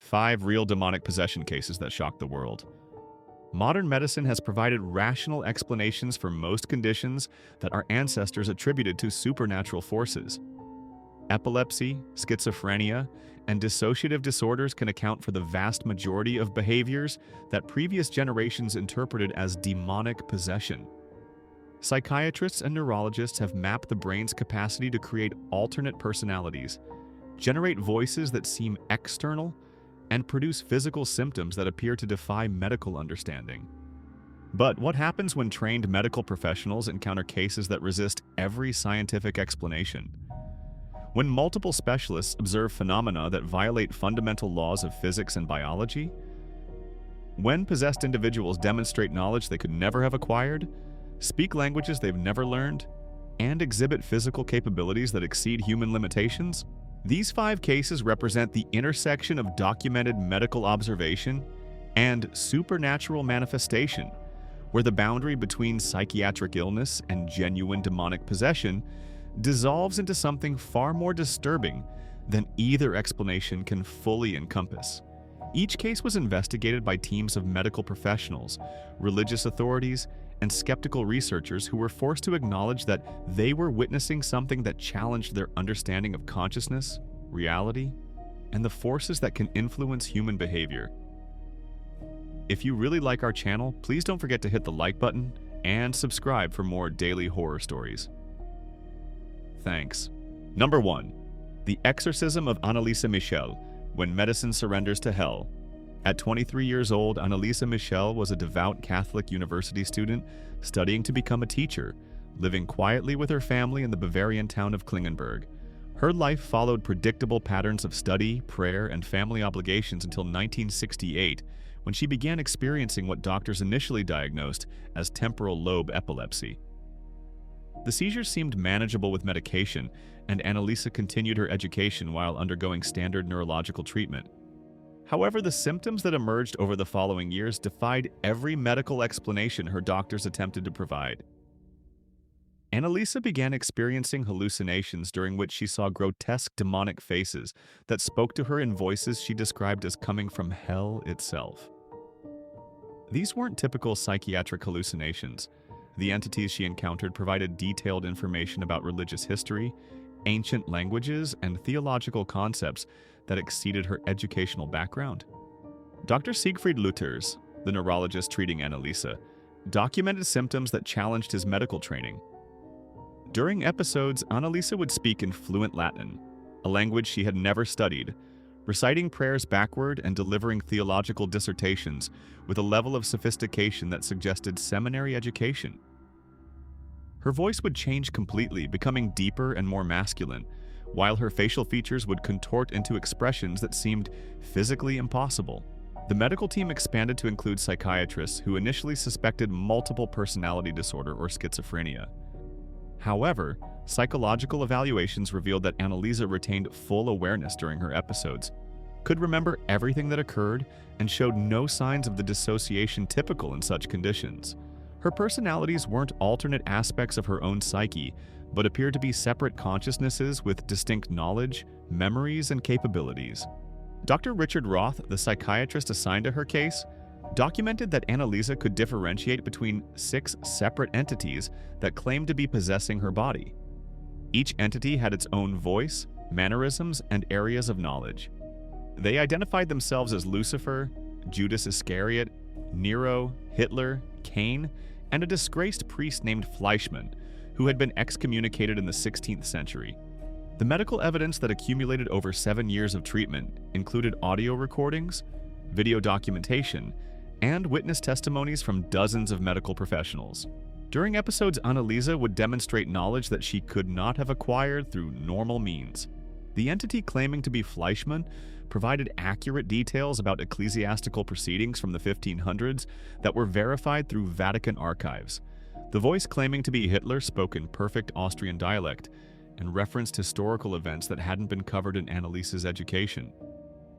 5 real demonic possession cases that shocked the world. Modern medicine has provided rational explanations for most conditions that our ancestors attributed to supernatural forces. Epilepsy, schizophrenia, and dissociative disorders can account for the vast majority of behaviors that previous generations interpreted as demonic possession. Psychiatrists and neurologists have mapped the brain's capacity to create alternate personalities, generate voices that seem external, and produce physical symptoms that appear to defy medical understanding. But what happens when trained medical professionals encounter cases that resist every scientific explanation? When multiple specialists observe phenomena that violate fundamental laws of physics and biology? When possessed individuals demonstrate knowledge they could never have acquired, speak languages they've never learned, and exhibit physical capabilities that exceed human limitations? These 5 cases represent the intersection of documented medical observation and supernatural manifestation, where the boundary between psychiatric illness and genuine demonic possession dissolves into something far more disturbing than either explanation can fully encompass. Each case was investigated by teams of medical professionals, religious authorities, and skeptical researchers who were forced to acknowledge that they were witnessing something that challenged their understanding of consciousness, reality, and the forces that can influence human behavior. If you really like our channel, please don't forget to hit the like button and subscribe for more daily horror stories. Thanks. Number 1. The Exorcism of Anneliese Michel, When Medicine Surrenders to Hell. At 23 years old, Anneliese Michel was a devout Catholic university student studying to become a teacher, living quietly with her family in the Bavarian town of Klingenberg. Her life followed predictable patterns of study, prayer, and family obligations until 1968, when she began experiencing what doctors initially diagnosed as temporal lobe epilepsy. The seizures seemed manageable with medication, and Anneliese continued her education while undergoing standard neurological treatment. However, the symptoms that emerged over the following years defied every medical explanation her doctors attempted to provide. Anneliese began experiencing hallucinations during which she saw grotesque demonic faces that spoke to her in voices she described as coming from hell itself. These weren't typical psychiatric hallucinations. The entities she encountered provided detailed information about religious history, ancient languages, and theological concepts that exceeded her educational background. Dr. Siegfried Luthers, the neurologist treating Anneliese, documented symptoms that challenged his medical training. During episodes, Anneliese would speak in fluent Latin, a language she had never studied, reciting prayers backward and delivering theological dissertations with a level of sophistication that suggested seminary education. Her voice would change completely, becoming deeper and more masculine, while her facial features would contort into expressions that seemed physically impossible. The medical team expanded to include psychiatrists who initially suspected multiple personality disorder or schizophrenia. However, psychological evaluations revealed that Anneliese retained full awareness during her episodes, could remember everything that occurred, and showed no signs of the dissociation typical in such conditions. Her personalities weren't alternate aspects of her own psyche, but appeared to be separate consciousnesses with distinct knowledge, memories, and capabilities. Dr. Richard Roth, the psychiatrist assigned to her case, documented that Anneliese could differentiate between 6 separate entities that claimed to be possessing her body. Each entity had its own voice, mannerisms, and areas of knowledge. They identified themselves as Lucifer, Judas Iscariot, Nero, Hitler, Cain, and a disgraced priest named Fleischmann, who had been excommunicated in the 16th century. The medical evidence that accumulated over 7 years of treatment included audio recordings, video documentation, and witness testimonies from dozens of medical professionals. During episodes, Anneliese would demonstrate knowledge that she could not have acquired through normal means. The entity claiming to be Fleischmann provided accurate details about ecclesiastical proceedings from the 1500s that were verified through Vatican archives. The voice claiming to be Hitler spoke in perfect Austrian dialect and referenced historical events that hadn't been covered in Anneliese's education.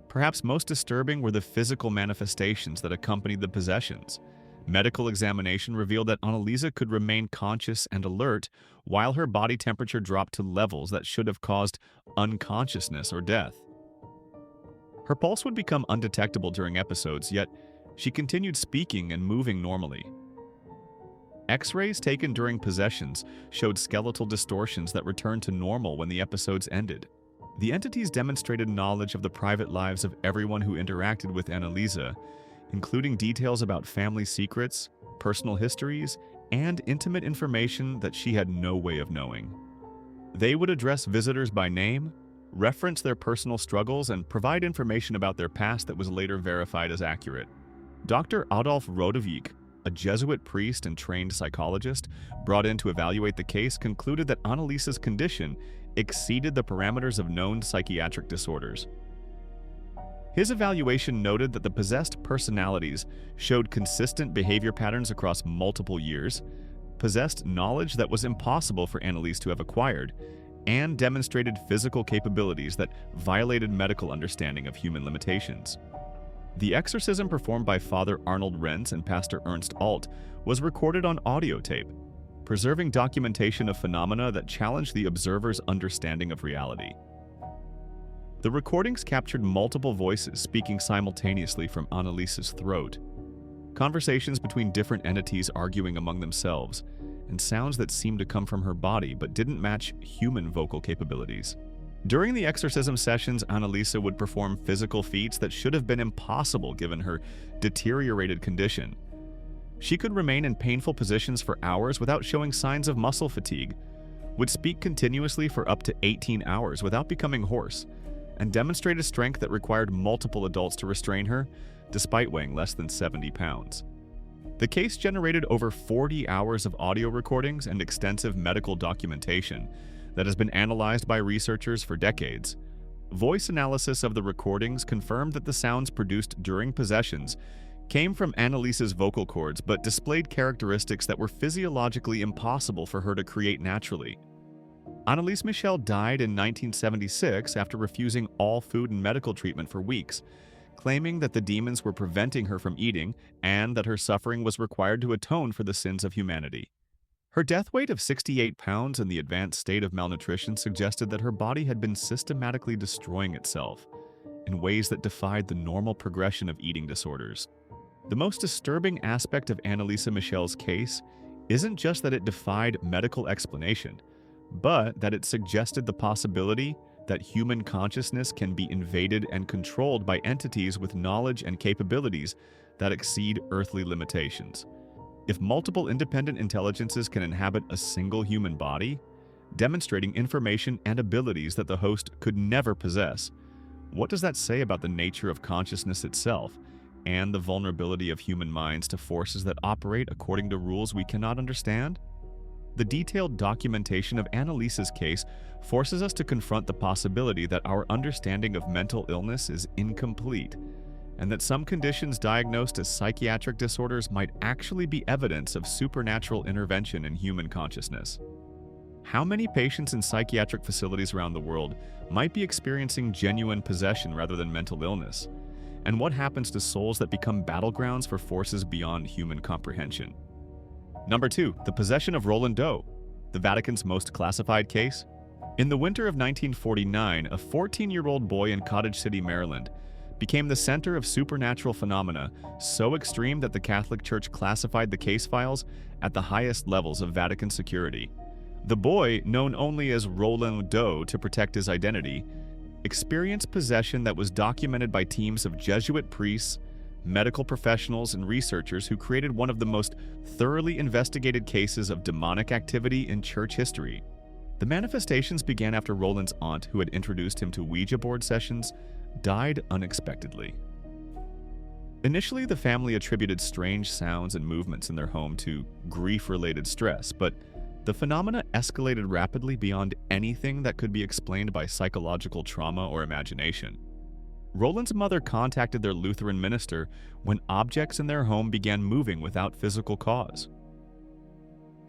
Perhaps most disturbing were the physical manifestations that accompanied the possessions. Medical examination revealed that Anneliese could remain conscious and alert while her body temperature dropped to levels that should have caused unconsciousness or death. Her pulse would become undetectable during episodes, yet she continued speaking and moving normally. X-rays taken during possessions showed skeletal distortions that returned to normal when the episodes ended. The entities demonstrated knowledge of the private lives of everyone who interacted with Anneliese, including details about family secrets, personal histories, and intimate information that she had no way of knowing. They would address visitors by name, reference their personal struggles, and provide information about their past that was later verified as accurate. Dr. Adolf Rodewijk, a Jesuit priest and trained psychologist brought in to evaluate the case, concluded that Anneliese's condition exceeded the parameters of known psychiatric disorders. His evaluation noted that the possessed personalities showed consistent behavior patterns across multiple years, possessed knowledge that was impossible for Anneliese to have acquired, and demonstrated physical capabilities that violated medical understanding of human limitations. The exorcism performed by Father Arnold Renz and Pastor Ernst Alt was recorded on audio tape, preserving documentation of phenomena that challenged the observer's understanding of reality. The recordings captured multiple voices speaking simultaneously from Anneliese's throat, conversations between different entities arguing among themselves, and sounds that seemed to come from her body but didn't match human vocal capabilities. During the exorcism sessions, Anneliese would perform physical feats that should have been impossible given her deteriorated condition. She could remain in painful positions for hours without showing signs of muscle fatigue, would speak continuously for up to 18 hours without becoming hoarse, and demonstrated strength that required multiple adults to restrain her, despite weighing less than 70 pounds. The case generated over 40 hours of audio recordings and extensive medical documentation that has been analyzed by researchers for decades. Voice analysis of the recordings confirmed that the sounds produced during possessions came from Anneliese's vocal cords but displayed characteristics that were physiologically impossible for her to create naturally. Anneliese Michel died in 1976 after refusing all food and medical treatment for weeks, claiming that the demons were preventing her from eating and that her suffering was required to atone for the sins of humanity. Her death weight of 68 pounds and the advanced state of malnutrition suggested that her body had been systematically destroying itself in ways that defied the normal progression of eating disorders. The most disturbing aspect of Anneliese Michel's case isn't just that it defied medical explanation, but that it suggested the possibility that human consciousness can be invaded and controlled by entities with knowledge and capabilities that exceed earthly limitations. If multiple independent intelligences can inhabit a single human body, demonstrating information and abilities that the host could never possess, what does that say about the nature of consciousness itself and the vulnerability of human minds to forces that operate according to rules we cannot understand? The detailed documentation of Anneliese's case forces us to confront the possibility that our understanding of mental illness is incomplete, and that some conditions diagnosed as psychiatric disorders might actually be evidence of supernatural intervention in human consciousness. How many patients in psychiatric facilities around the world might be experiencing genuine possession rather than mental illness? And what happens to souls that become battlegrounds for forces beyond human comprehension? Number 2, the possession of Roland Doe, the Vatican's most classified case. In the winter of 1949, a 14-year-old boy in Cottage City, Maryland, became the center of supernatural phenomena so extreme that the Catholic Church classified the case files at the highest levels of Vatican security. The boy, known only as Roland Doe to protect his identity, experienced possession that was documented by teams of Jesuit priests, medical professionals, and researchers who created one of the most thoroughly investigated cases of demonic activity in church history. The manifestations began after Roland's aunt, who had introduced him to Ouija board sessions, died unexpectedly. Initially, the family attributed strange sounds and movements in their home to grief-related stress, but the phenomena escalated rapidly beyond anything that could be explained by psychological trauma or imagination. Roland's mother contacted their Lutheran minister when objects in their home began moving without physical cause.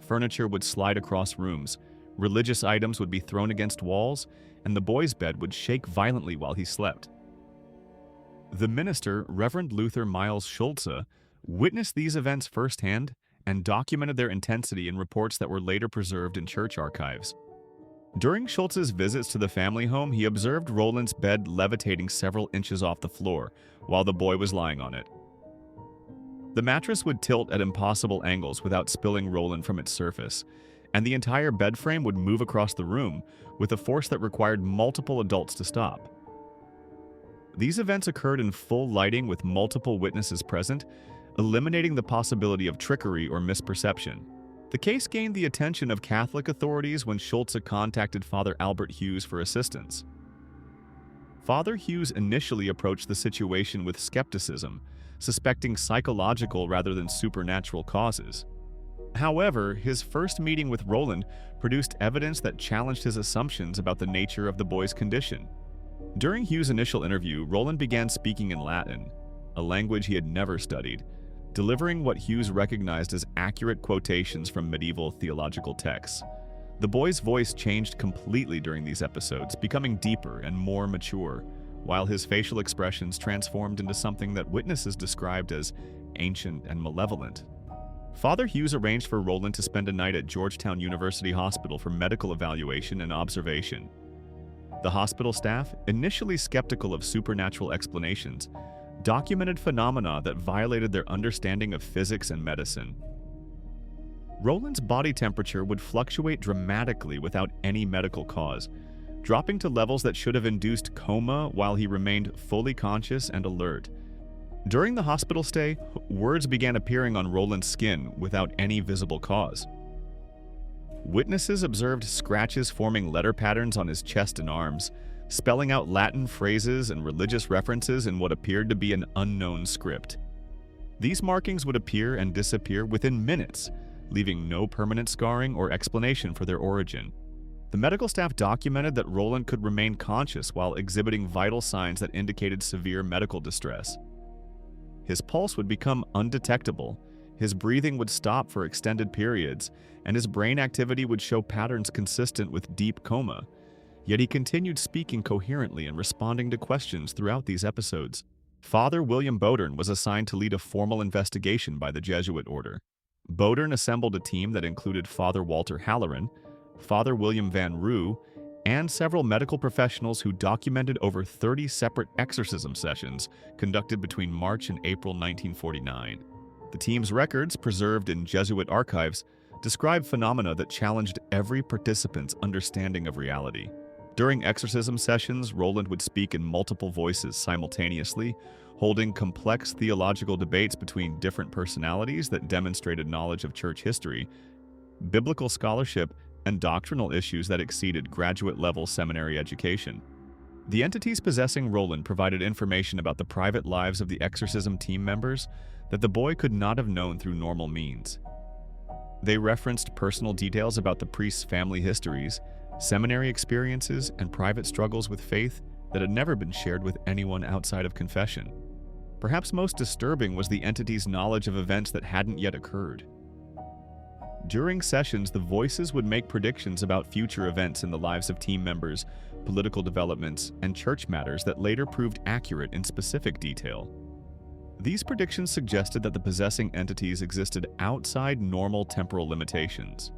Furniture would slide across rooms, religious items would be thrown against walls, and the boy's bed would shake violently while he slept. The minister, Reverend Luther Miles Schulze, witnessed these events firsthand and documented their intensity in reports that were later preserved in church archives. During Schultz's visits to the family home, he observed Roland's bed levitating several inches off the floor while the boy was lying on it. The mattress would tilt at impossible angles without spilling Roland from its surface, and the entire bed frame would move across the room with a force that required multiple adults to stop. These events occurred in full lighting with multiple witnesses present, eliminating the possibility of trickery or misperception. The case gained the attention of Catholic authorities when Schultz contacted Father Albert Hughes for assistance. Father Hughes initially approached the situation with skepticism, suspecting psychological rather than supernatural causes. However, his first meeting with Roland produced evidence that challenged his assumptions about the nature of the boy's condition. During Hughes' initial interview, Roland began speaking in Latin, a language he had never studied, delivering what Hughes recognized as accurate quotations from medieval theological texts. The boy's voice changed completely during these episodes, becoming deeper and more mature, while his facial expressions transformed into something that witnesses described as ancient and malevolent. Father Hughes arranged for Roland to spend a night at Georgetown University Hospital for medical evaluation and observation. The hospital staff, initially skeptical of supernatural explanations, documented phenomena that violated their understanding of physics and medicine. Roland's body temperature would fluctuate dramatically without any medical cause, dropping to levels that should have induced coma while he remained fully conscious and alert. During the hospital stay, words began appearing on Roland's skin without any visible cause. Witnesses observed scratches forming letter patterns on his chest and arms, spelling out Latin phrases and religious references in what appeared to be an unknown script. These markings would appear and disappear within minutes, leaving no permanent scarring or explanation for their origin. The medical staff documented that Roland could remain conscious while exhibiting vital signs that indicated severe medical distress. His pulse would become undetectable, his breathing would stop for extended periods, and his brain activity would show patterns consistent with deep coma. Yet he continued speaking coherently and responding to questions throughout these episodes. Father William Bodern was assigned to lead a formal investigation by the Jesuit order. Bodern assembled a team that included Father Walter Halloran, Father William Van Roo, and several medical professionals who documented over 30 separate exorcism sessions conducted between March and April 1949. The team's records, preserved in Jesuit archives, describe phenomena that challenged every participant's understanding of reality. During exorcism sessions, Roland would speak in multiple voices simultaneously, holding complex theological debates between different personalities that demonstrated knowledge of church history, biblical scholarship, and doctrinal issues that exceeded graduate-level seminary education. The entities possessing Roland provided information about the private lives of the exorcism team members that the boy could not have known through normal means. They referenced personal details about the priest's family histories, seminary experiences, and private struggles with faith that had never been shared with anyone outside of confession. Perhaps most disturbing was the entity's knowledge of events that hadn't yet occurred. During sessions, the voices would make predictions about future events in the lives of team members, political developments, and church matters that later proved accurate in specific detail. These predictions suggested that the possessing entities existed outside normal temporal limitations.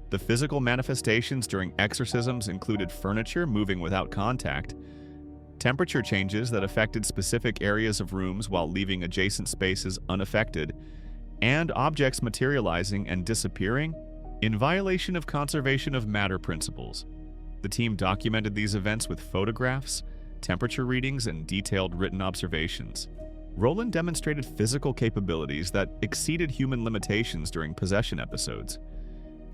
The physical manifestations during exorcisms included furniture moving without contact, temperature changes that affected specific areas of rooms while leaving adjacent spaces unaffected, and objects materializing and disappearing in violation of conservation of matter principles. The team documented these events with photographs, temperature readings, and detailed written observations. Roland demonstrated physical capabilities that exceeded human limitations during possession episodes.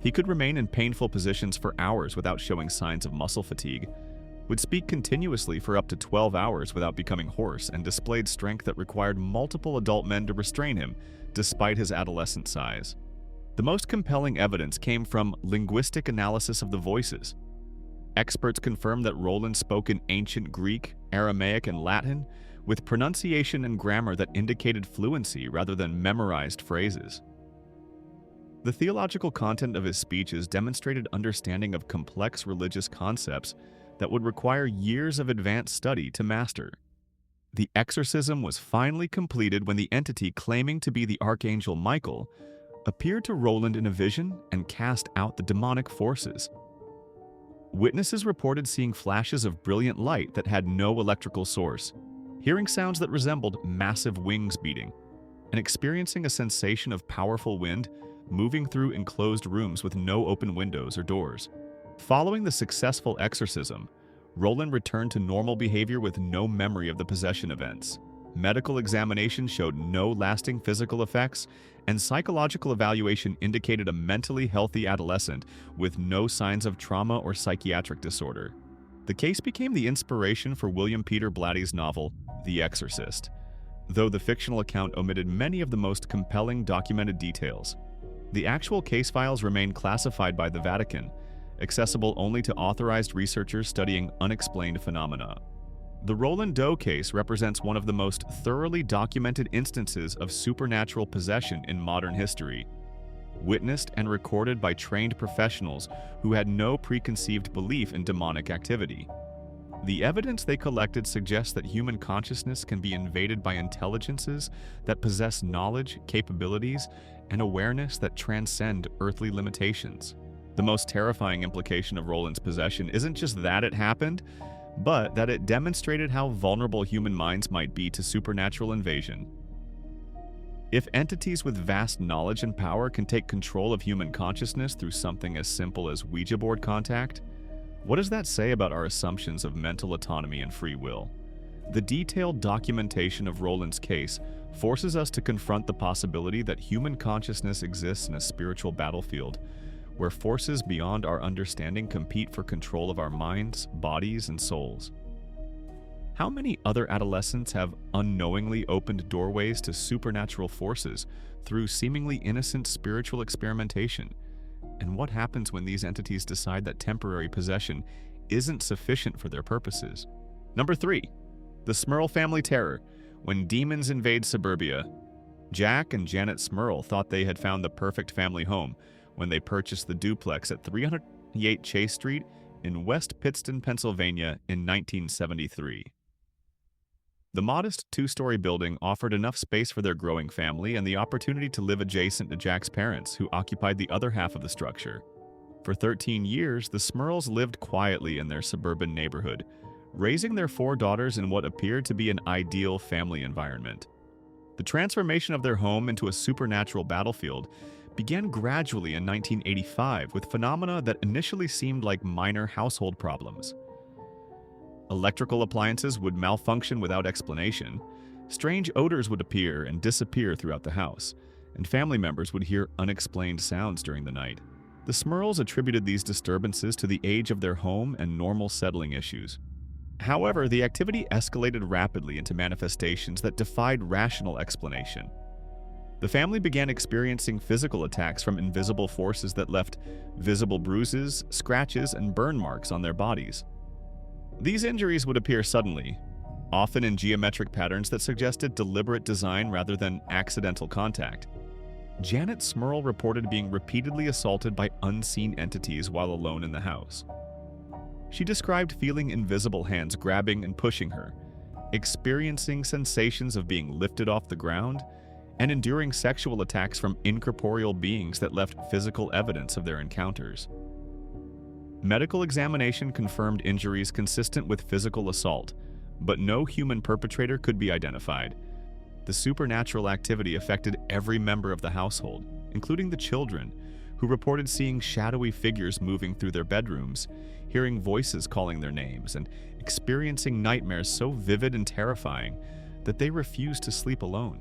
He could remain in painful positions for hours without showing signs of muscle fatigue, would speak continuously for up to 12 hours without becoming hoarse, and displayed strength that required multiple adult men to restrain him, despite his adolescent size. The most compelling evidence came from linguistic analysis of the voices. Experts confirmed that Roland spoke in ancient Greek, Aramaic, and Latin, with pronunciation and grammar that indicated fluency rather than memorized phrases. The theological content of his speeches demonstrated understanding of complex religious concepts that would require years of advanced study to master. The exorcism was finally completed when the entity claiming to be the Archangel Michael appeared to Roland in a vision and cast out the demonic forces. Witnesses reported seeing flashes of brilliant light that had no electrical source, hearing sounds that resembled massive wings beating, and experiencing a sensation of powerful wind moving through enclosed rooms with no open windows or doors. Following the successful exorcism, Roland returned to normal behavior with no memory of the possession events. Medical examination showed no lasting physical effects, and psychological evaluation indicated a mentally healthy adolescent with no signs of trauma or psychiatric disorder. The case became the inspiration for William Peter Blatty's novel, The Exorcist, though the fictional account omitted many of the most compelling documented details. The actual case files remain classified by the Vatican, accessible only to authorized researchers studying unexplained phenomena. The Roland Doe case represents one of the most thoroughly documented instances of supernatural possession in modern history, witnessed and recorded by trained professionals who had no preconceived belief in demonic activity. The evidence they collected suggests that human consciousness can be invaded by intelligences that possess knowledge, capabilities, and awareness that transcend earthly limitations. The most terrifying implication of Roland's possession isn't just that it happened, but that it demonstrated how vulnerable human minds might be to supernatural invasion. If entities with vast knowledge and power can take control of human consciousness through something as simple as Ouija board contact, what does that say about our assumptions of mental autonomy and free will? The detailed documentation of Roland's case forces us to confront the possibility that human consciousness exists in a spiritual battlefield, where forces beyond our understanding compete for control of our minds, bodies, and souls. How many other adolescents have unknowingly opened doorways to supernatural forces through seemingly innocent spiritual experimentation? And what happens when these entities decide that temporary possession isn't sufficient for their purposes? Number 3. The Smurl family terror, when demons invade suburbia. Jack and Janet Smurl thought they had found the perfect family home when they purchased the duplex at 308 Chase Street in West Pittston, Pennsylvania in 1973. The modest two-story building offered enough space for their growing family and the opportunity to live adjacent to Jack's parents, who occupied the other half of the structure. For 13 years, the Smurls lived quietly in their suburban neighborhood, raising their 4 daughters in what appeared to be an ideal family environment. The transformation of their home into a supernatural battlefield began gradually in 1985 with phenomena that initially seemed like minor household problems. Electrical appliances would malfunction without explanation, strange odors would appear and disappear throughout the house, and family members would hear unexplained sounds during the night. The Smurls attributed these disturbances to the age of their home and normal settling issues. However, the activity escalated rapidly into manifestations that defied rational explanation. The family began experiencing physical attacks from invisible forces that left visible bruises, scratches, and burn marks on their bodies. These injuries would appear suddenly, often in geometric patterns that suggested deliberate design rather than accidental contact. Janet Smurl reported being repeatedly assaulted by unseen entities while alone in the house. She described feeling invisible hands grabbing and pushing her, experiencing sensations of being lifted off the ground, and enduring sexual attacks from incorporeal beings that left physical evidence of their encounters. Medical examination confirmed injuries consistent with physical assault, but no human perpetrator could be identified. The supernatural activity affected every member of the household, including the children, who reported seeing shadowy figures moving through their bedrooms, hearing voices calling their names, and experiencing nightmares so vivid and terrifying that they refused to sleep alone.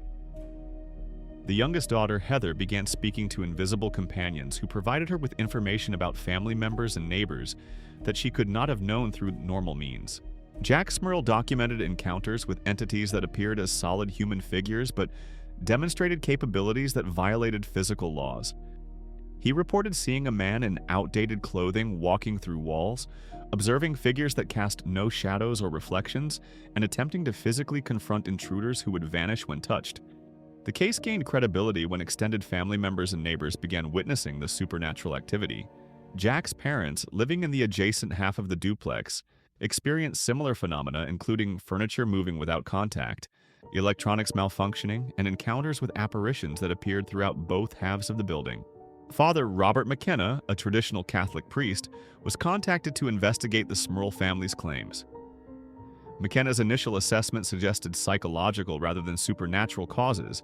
The youngest daughter, Heather, began speaking to invisible companions who provided her with information about family members and neighbors that she could not have known through normal means. Jack Smurl documented encounters with entities that appeared as solid human figures but demonstrated capabilities that violated physical laws. He reported seeing a man in outdated clothing walking through walls, observing figures that cast no shadows or reflections, and attempting to physically confront intruders who would vanish when touched. The case gained credibility when extended family members and neighbors began witnessing the supernatural activity. Jack's parents, living in the adjacent half of the duplex, experienced similar phenomena, including furniture moving without contact, electronics malfunctioning, and encounters with apparitions that appeared throughout both halves of the building. Father Robert McKenna, a traditional Catholic priest, was contacted to investigate the Smurl family's claims. McKenna's initial assessment suggested psychological rather than supernatural causes,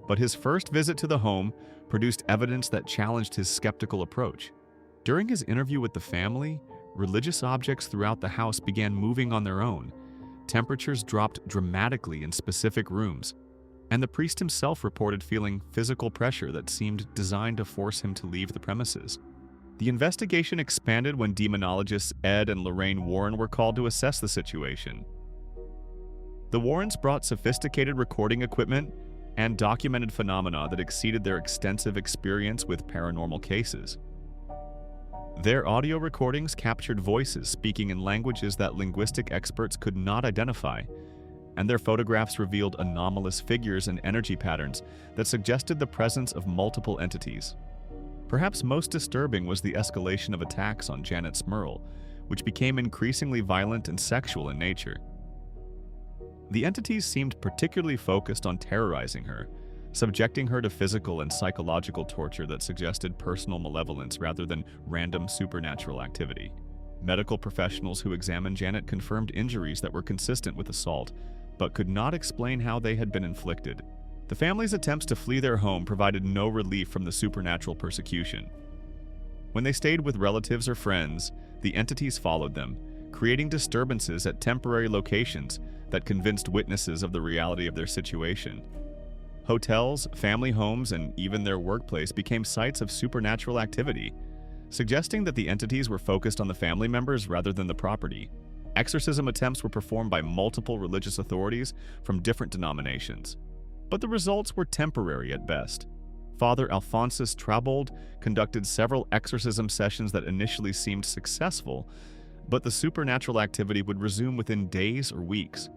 but his first visit to the home produced evidence that challenged his skeptical approach. During his interview with the family, religious objects throughout the house began moving on their own. Temperatures dropped dramatically in specific rooms, and the priest himself reported feeling physical pressure that seemed designed to force him to leave the premises. The investigation expanded when demonologists Ed and Lorraine Warren were called to assess the situation. The Warrens brought sophisticated recording equipment and documented phenomena that exceeded their extensive experience with paranormal cases. Their audio recordings captured voices speaking in languages that linguistic experts could not identify, and their photographs revealed anomalous figures and energy patterns that suggested the presence of multiple entities. Perhaps most disturbing was the escalation of attacks on Janet Smurl, which became increasingly violent and sexual in nature. The entities seemed particularly focused on terrorizing her, subjecting her to physical and psychological torture that suggested personal malevolence rather than random supernatural activity. Medical professionals who examined Janet confirmed injuries that were consistent with assault, but could not explain how they had been inflicted. The family's attempts to flee their home provided no relief from the supernatural persecution. When they stayed with relatives or friends, the entities followed them, creating disturbances at temporary locations that convinced witnesses of the reality of their situation. Hotels, family homes, and even their workplace became sites of supernatural activity, suggesting that the entities were focused on the family members rather than the property. Exorcism attempts were performed by multiple religious authorities from different denominations, but the results were temporary at best. Father Alphonsus Trabold conducted several exorcism sessions that initially seemed successful, but the supernatural activity would resume within days or weeks,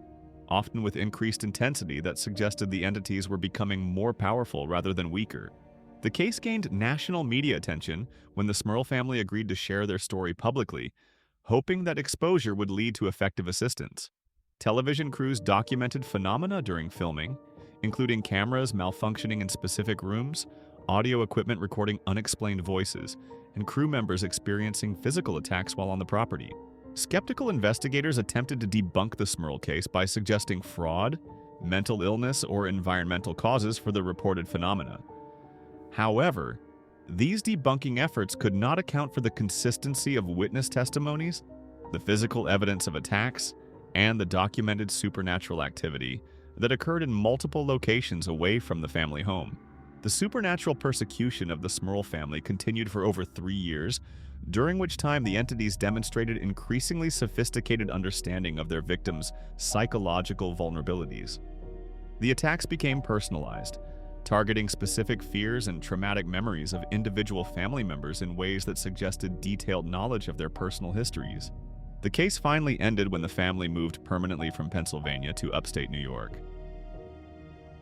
often with increased intensity that suggested the entities were becoming more powerful rather than weaker. The case gained national media attention when the Smurl family agreed to share their story publicly, hoping that exposure would lead to effective assistance. Television crews documented phenomena during filming, including cameras malfunctioning in specific rooms, audio equipment recording unexplained voices, and crew members experiencing physical attacks while on the property. Skeptical investigators attempted to debunk the Smurl case by suggesting fraud, mental illness, or environmental causes for the reported phenomena. However, these debunking efforts could not account for the consistency of witness testimonies, the physical evidence of attacks, and the documented supernatural activity that occurred in multiple locations away from the family home. The supernatural persecution of the Smurl family continued for over 3 years, during which time the entities demonstrated increasingly sophisticated understanding of their victims' psychological vulnerabilities. The attacks became personalized, targeting specific fears and traumatic memories of individual family members in ways that suggested detailed knowledge of their personal histories. The case finally ended when the family moved permanently from Pennsylvania to upstate New York.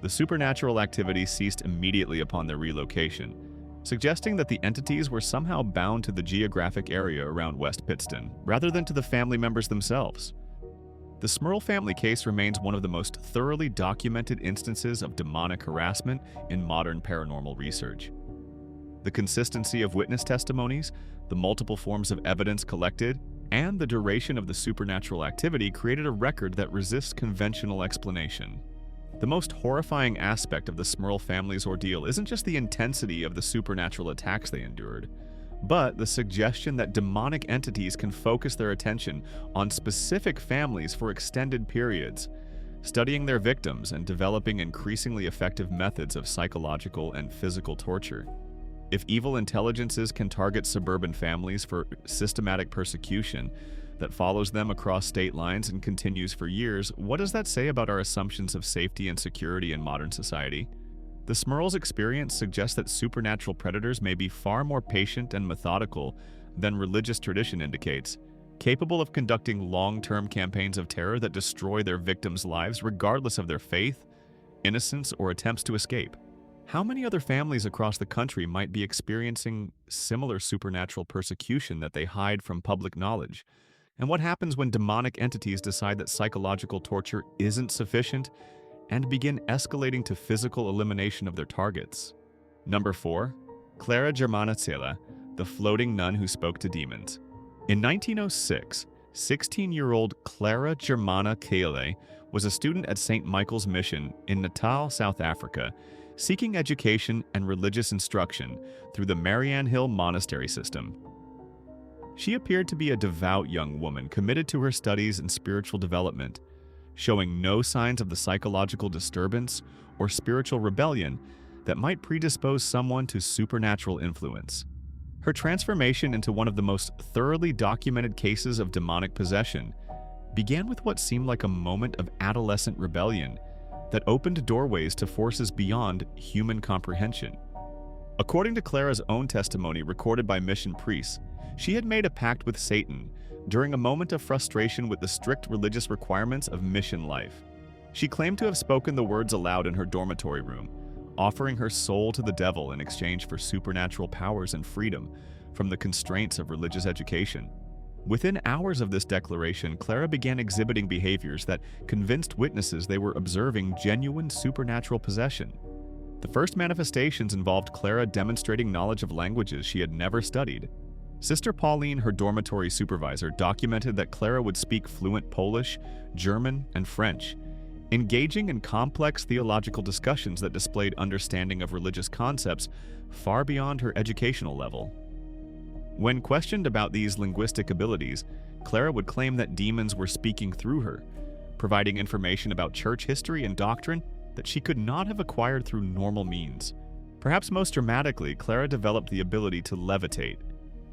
The supernatural activity ceased immediately upon their relocation, suggesting that the entities were somehow bound to the geographic area around West Pittston, rather than to the family members themselves. The Smurl family case remains one of the most thoroughly documented instances of demonic harassment in modern paranormal research. The consistency of witness testimonies, the multiple forms of evidence collected, and the duration of the supernatural activity created a record that resists conventional explanation. The most horrifying aspect of the Smurl family's ordeal isn't just the intensity of the supernatural attacks they endured, but the suggestion that demonic entities can focus their attention on specific families for extended periods, studying their victims and developing increasingly effective methods of psychological and physical torture. If evil intelligences can target suburban families for systematic persecution that follows them across state lines and continues for years, what does that say about our assumptions of safety and security in modern society? The Smurl's experience suggests that supernatural predators may be far more patient and methodical than religious tradition indicates, capable of conducting long-term campaigns of terror that destroy their victims' lives regardless of their faith, innocence, or attempts to escape. How many other families across the country might be experiencing similar supernatural persecution that they hide from public knowledge? And what happens when demonic entities decide that psychological torture isn't sufficient and begin escalating to physical elimination of their targets? Number 4. Clara Germana Cele, the floating nun who spoke to demons. In 1906, 16-year-old Clara Germana Cele was a student at St. Michael's Mission in Natal, South Africa, seeking education and religious instruction through the Marianne Hill Monastery system. She appeared to be a devout young woman committed to her studies and spiritual development, showing no signs of the psychological disturbance or spiritual rebellion that might predispose someone to supernatural influence. Her transformation into one of the most thoroughly documented cases of demonic possession began with what seemed like a moment of adolescent rebellion that opened doorways to forces beyond human comprehension. According to Clara's own testimony recorded by mission priests, she had made a pact with Satan during a moment of frustration with the strict religious requirements of mission life. She claimed to have spoken the words aloud in her dormitory room, offering her soul to the devil in exchange for supernatural powers and freedom from the constraints of religious education. Within hours of this declaration, Clara began exhibiting behaviors that convinced witnesses they were observing genuine supernatural possession. The first manifestations involved Clara demonstrating knowledge of languages she had never studied. Sister Pauline, her dormitory supervisor, documented that Clara would speak fluent Polish, German, and French, engaging in complex theological discussions that displayed understanding of religious concepts far beyond her educational level. When questioned about these linguistic abilities, Clara would claim that demons were speaking through her, providing information about church history and doctrine that she could not have acquired through normal means. Perhaps most dramatically, Clara developed the ability to levitate,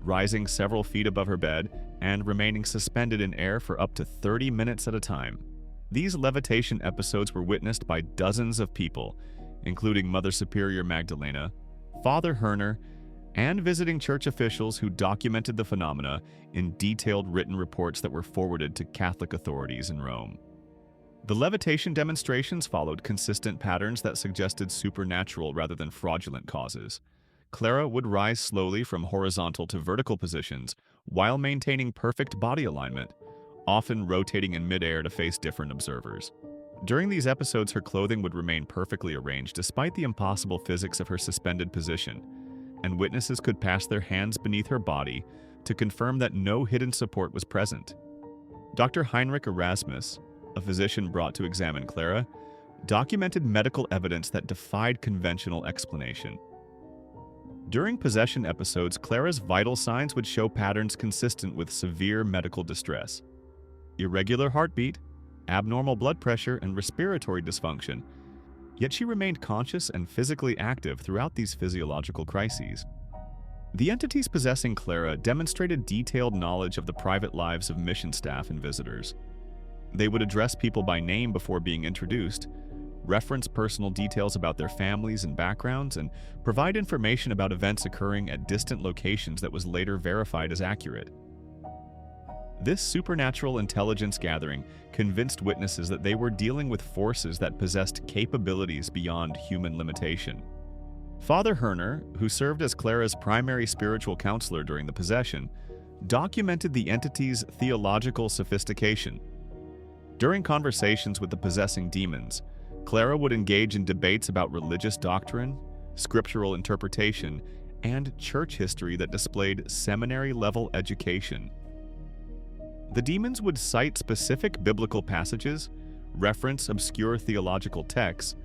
rising several feet above her bed and remaining suspended in air for up to 30 minutes at a time. These levitation episodes were witnessed by dozens of people, including Mother Superior Magdalena, Father Herner, and visiting church officials who documented the phenomena in detailed written reports that were forwarded to Catholic authorities in Rome. The levitation demonstrations followed consistent patterns that suggested supernatural rather than fraudulent causes. Clara would rise slowly from horizontal to vertical positions while maintaining perfect body alignment, often rotating in midair to face different observers. During these episodes, her clothing would remain perfectly arranged despite the impossible physics of her suspended position, and witnesses could pass their hands beneath her body to confirm that no hidden support was present. Dr. Heinrich Erasmus, a physician brought to examine Clara, documented medical evidence that defied conventional explanation. During possession episodes, Clara's vital signs would show patterns consistent with severe medical distress. Irregular heartbeat, abnormal blood pressure, and respiratory dysfunction, yet she remained conscious and physically active throughout these physiological crises. The entities possessing Clara demonstrated detailed knowledge of the private lives of mission staff and visitors. They would address people by name before being introduced, reference personal details about their families and backgrounds, and provide information about events occurring at distant locations that was later verified as accurate. This supernatural intelligence gathering convinced witnesses that they were dealing with forces that possessed capabilities beyond human limitation. Father Herner, who served as Clara's primary spiritual counselor during the possession, documented the entity's theological sophistication. During conversations with the possessing demons, Clara would engage in debates about religious doctrine, scriptural interpretation, and church history that displayed seminary-level education. The demons would cite specific biblical passages, reference obscure theological texts,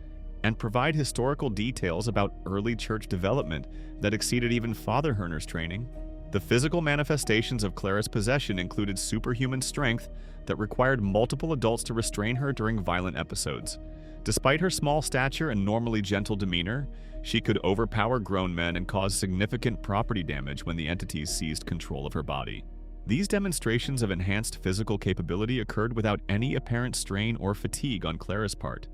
and provide historical details about early church development that exceeded even Father Herner's training. The physical manifestations of Clara's possession included superhuman strength that required multiple adults to restrain her during violent episodes. Despite her small stature and normally gentle demeanor, she could overpower grown men and cause significant property damage when the entities seized control of her body. These demonstrations of enhanced physical capability occurred without any apparent strain or fatigue on Clara's part.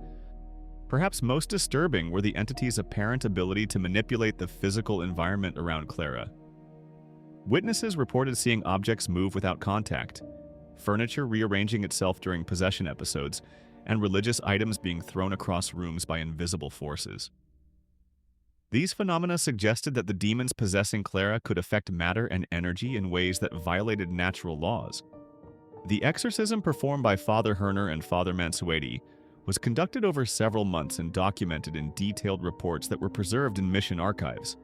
Perhaps most disturbing were the entity's apparent ability to manipulate the physical environment around Clara. Witnesses reported seeing objects move without contact, furniture rearranging itself during possession episodes, and religious items being thrown across rooms by invisible forces. These phenomena suggested that the demons possessing Clara could affect matter and energy in ways that violated natural laws. The exorcism performed by Father Herner and Father Mansueti was conducted over several months and documented in detailed reports that were preserved in mission archives.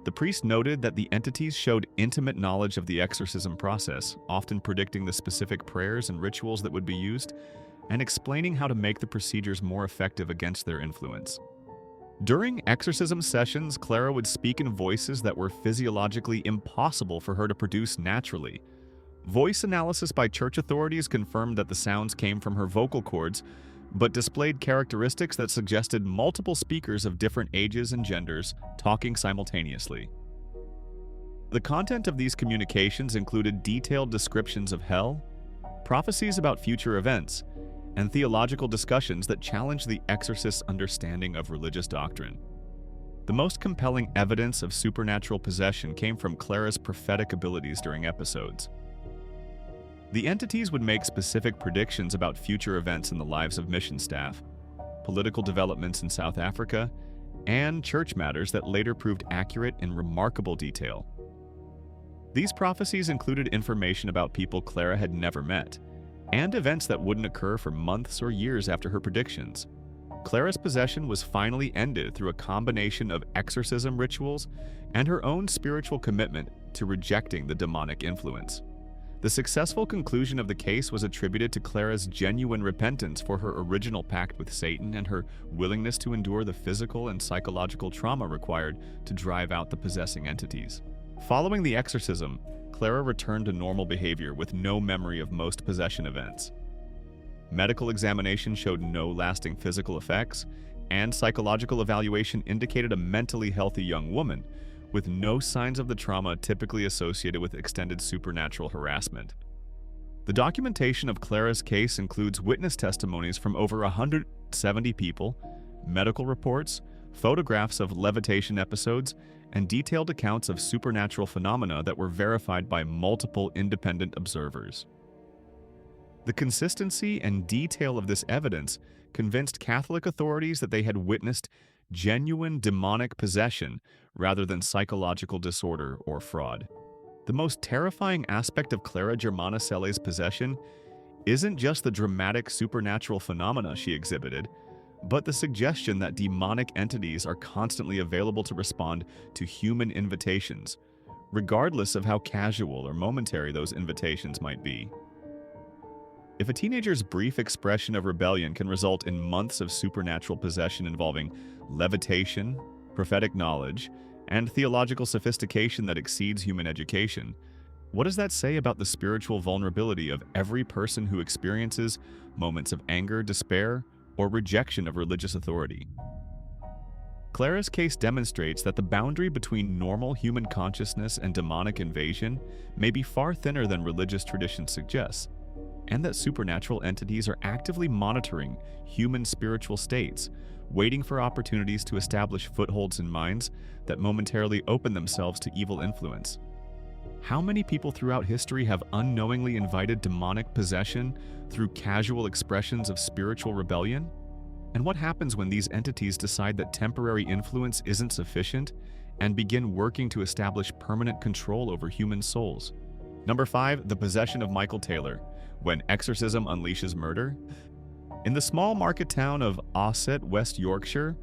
The priest noted that the entities showed intimate knowledge of the exorcism process, often predicting the specific prayers and rituals that would be used, and explaining how to make the procedures more effective against their influence. During exorcism sessions, Clara would speak in voices that were physiologically impossible for her to produce naturally. Voice analysis by church authorities confirmed that the sounds came from her vocal cords, but displayed characteristics that suggested multiple speakers of different ages and genders talking simultaneously. The content of these communications included detailed descriptions of hell, prophecies about future events, and theological discussions that challenged the exorcist's understanding of religious doctrine. The most compelling evidence of supernatural possession came from Clara's prophetic abilities during episodes. The entities would make specific predictions about future events in the lives of mission staff, political developments in South Africa, and church matters that later proved accurate in remarkable detail. These prophecies included information about people Clara had never met, and events that wouldn't occur for months or years after her predictions. Clara's possession was finally ended through a combination of exorcism rituals and her own spiritual commitment to rejecting the demonic influence. The successful conclusion of the case was attributed to Clara's genuine repentance for her original pact with Satan and her willingness to endure the physical and psychological trauma required to drive out the possessing entities. Following the exorcism, Clara returned to normal behavior with no memory of most possession events. Medical examination showed no lasting physical effects, and psychological evaluation indicated a mentally healthy young woman, with no signs of the trauma typically associated with extended supernatural harassment. The documentation of Clara's case includes witness testimonies from over 170 people, medical reports, photographs of levitation episodes, and detailed accounts of supernatural phenomena that were verified by multiple independent observers. The consistency and detail of this evidence convinced Catholic authorities that they had witnessed genuine demonic possession rather than psychological disorder or fraud. The most terrifying aspect of Clara Germana Cele's possession isn't just the dramatic supernatural phenomena she exhibited, but the suggestion that demonic entities are constantly available to respond to human invitations, regardless of how casual or momentary those invitations might be. If a teenager's brief expression of rebellion can result in months of supernatural possession involving levitation, prophetic knowledge, and theological sophistication that exceeds human education, what does that say about the spiritual vulnerability of every person who experiences moments of anger, despair, or rejection of religious authority? Clara's case demonstrates that the boundary between normal human consciousness and demonic invasion may be far thinner than religious tradition suggests, and that supernatural entities are actively monitoring human spiritual states, waiting for opportunities to establish footholds in minds that momentarily open themselves to evil influence. How many people throughout history have unknowingly invited demonic possession through casual expressions of spiritual rebellion? And what happens when these entities decide that temporary influence isn't sufficient and begin working to establish permanent control over human souls? Number 5, the possession of Michael Taylor, when exorcism unleashes murder. In the small market town of Ossett, West Yorkshire,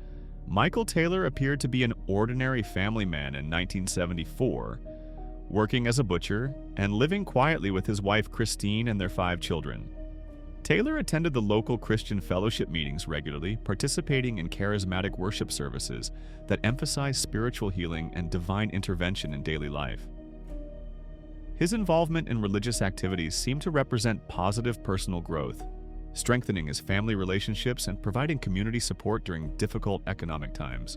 Michael Taylor appeared to be an ordinary family man in 1974, working as a butcher and living quietly with his wife Christine and their 5 children. Taylor attended the local Christian fellowship meetings regularly, participating in charismatic worship services that emphasize spiritual healing and divine intervention in daily life. His involvement in religious activities seemed to represent positive personal growth, strengthening his family relationships and providing community support during difficult economic times.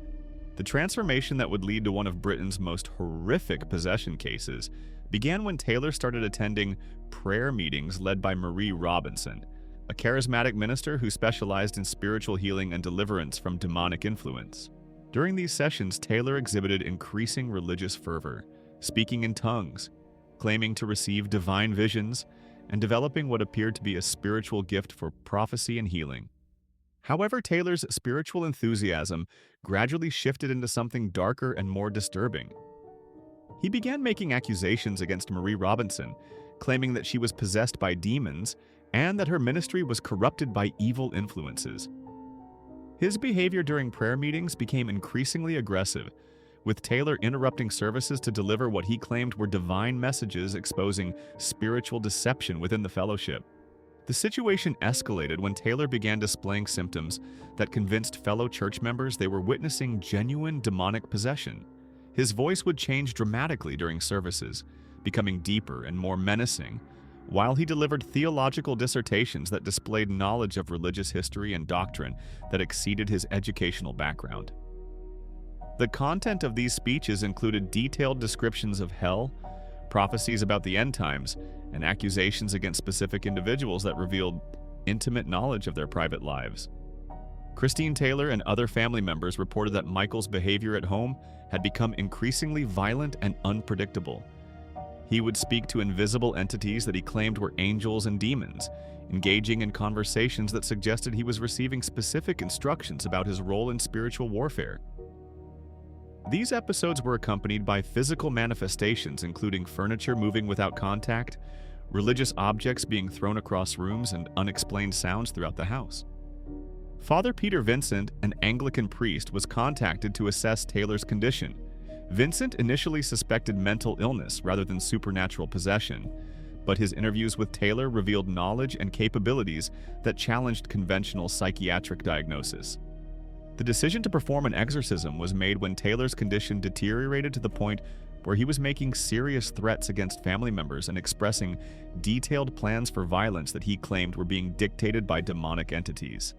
The transformation that would lead to one of Britain's most horrific possession cases began when Taylor started attending prayer meetings led by Marie Robinson, a charismatic minister who specialized in spiritual healing and deliverance from demonic influence. During these sessions, Taylor exhibited increasing religious fervor, speaking in tongues, claiming to receive divine visions, and developing what appeared to be a spiritual gift for prophecy and healing. However, Taylor's spiritual enthusiasm gradually shifted into something darker and more disturbing. He began making accusations against Marie Robinson, claiming that she was possessed by demons and that her ministry was corrupted by evil influences. His behavior during prayer meetings became increasingly aggressive, with Taylor interrupting services to deliver what he claimed were divine messages exposing spiritual deception within the fellowship. The situation escalated when Taylor began displaying symptoms that convinced fellow church members they were witnessing genuine demonic possession. His voice would change dramatically during services, becoming deeper and more menacing, while he delivered theological dissertations that displayed knowledge of religious history and doctrine that exceeded his educational background. The content of these speeches included detailed descriptions of hell, prophecies about the end times, and accusations against specific individuals that revealed intimate knowledge of their private lives. Christine Taylor and other family members reported that Michael's behavior at home had become increasingly violent and unpredictable. He would speak to invisible entities that he claimed were angels and demons, engaging in conversations that suggested he was receiving specific instructions about his role in spiritual warfare. These episodes were accompanied by physical manifestations including furniture moving without contact, religious objects being thrown across rooms, and unexplained sounds throughout the house. Father Peter Vincent, an Anglican priest, was contacted to assess Taylor's condition. Vincent initially suspected mental illness rather than supernatural possession, but his interviews with Taylor revealed knowledge and capabilities that challenged conventional psychiatric diagnosis. The decision to perform an exorcism was made when Taylor's condition deteriorated to the point where he was making serious threats against family members and expressing detailed plans for violence that he claimed were being dictated by demonic entities.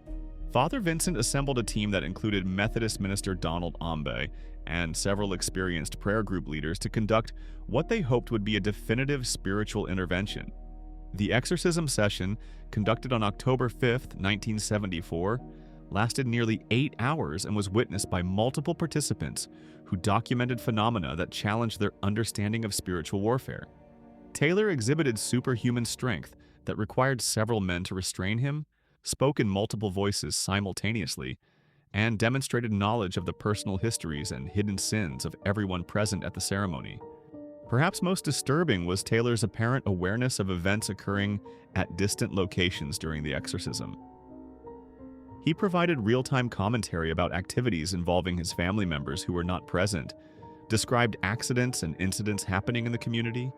Father Vincent assembled a team that included Methodist minister Donald Ambe and several experienced prayer group leaders to conduct what they hoped would be a definitive spiritual intervention. The exorcism session, conducted on October 5, 1974, lasted nearly 8 hours and was witnessed by multiple participants who documented phenomena that challenged their understanding of spiritual warfare. Taylor exhibited superhuman strength that required several men to restrain him, spoke in multiple voices simultaneously, and demonstrated knowledge of the personal histories and hidden sins of everyone present at the ceremony. Perhaps most disturbing was Taylor's apparent awareness of events occurring at distant locations during the exorcism. He provided real-time commentary about activities involving his family members who were not present, described accidents and incidents happening in the community,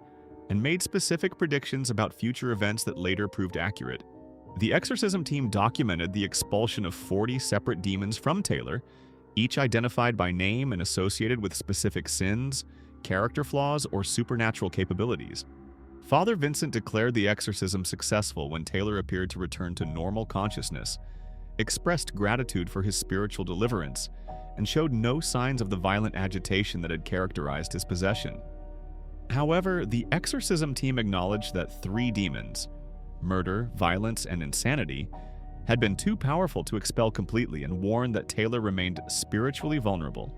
and made specific predictions about future events that later proved accurate. The exorcism team documented the expulsion of 40 separate demons from Taylor, each identified by name and associated with specific sins, character flaws, or supernatural capabilities. Father Vincent declared the exorcism successful when Taylor appeared to return to normal consciousness, expressed gratitude for his spiritual deliverance, and showed no signs of the violent agitation that had characterized his possession. However, the exorcism team acknowledged that 3 demons, murder, violence, and insanity, had been too powerful to expel completely and warned that Taylor remained spiritually vulnerable.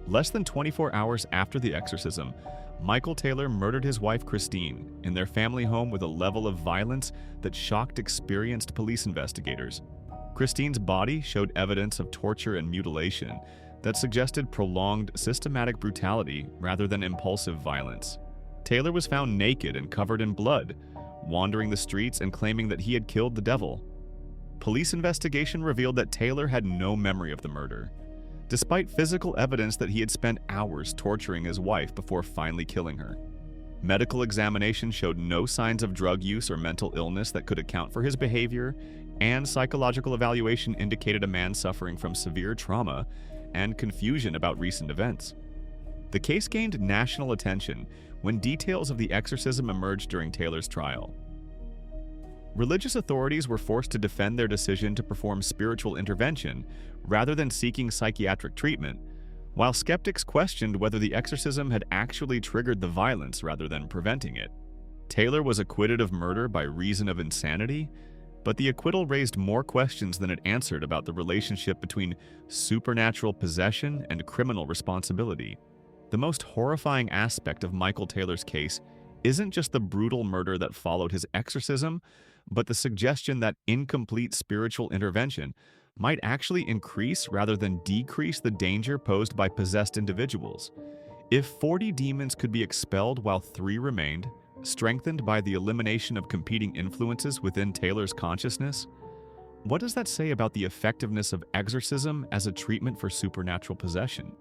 Less than 24 hours after the exorcism, Michael Taylor murdered his wife Christine in their family home with a level of violence that shocked experienced police investigators. Christine's body showed evidence of torture and mutilation that suggested prolonged, systematic brutality rather than impulsive violence. Taylor was found naked and covered in blood, wandering the streets and claiming that he had killed the devil. Police investigation revealed that Taylor had no memory of the murder, despite physical evidence that he had spent hours torturing his wife before finally killing her. Medical examination showed no signs of drug use or mental illness that could account for his behavior, and psychological evaluation indicated a man suffering from severe trauma and confusion about recent events. The case gained national attention when details of the exorcism emerged during Taylor's trial. Religious authorities were forced to defend their decision to perform spiritual intervention rather than seeking psychiatric treatment, while skeptics questioned whether the exorcism had actually triggered the violence rather than preventing it. Taylor was acquitted of murder by reason of insanity, but the acquittal raised more questions than it answered about the relationship between supernatural possession and criminal responsibility. The most horrifying aspect of Michael Taylor's case isn't just the brutal murder that followed his exorcism, but the suggestion that incomplete spiritual intervention might actually increase rather than decrease the danger posed by possessed individuals. If 40 demons could be expelled while 3 remained, strengthened by the elimination of competing influences within Taylor's consciousness, what does that say about the effectiveness of exorcism as a treatment for supernatural possession?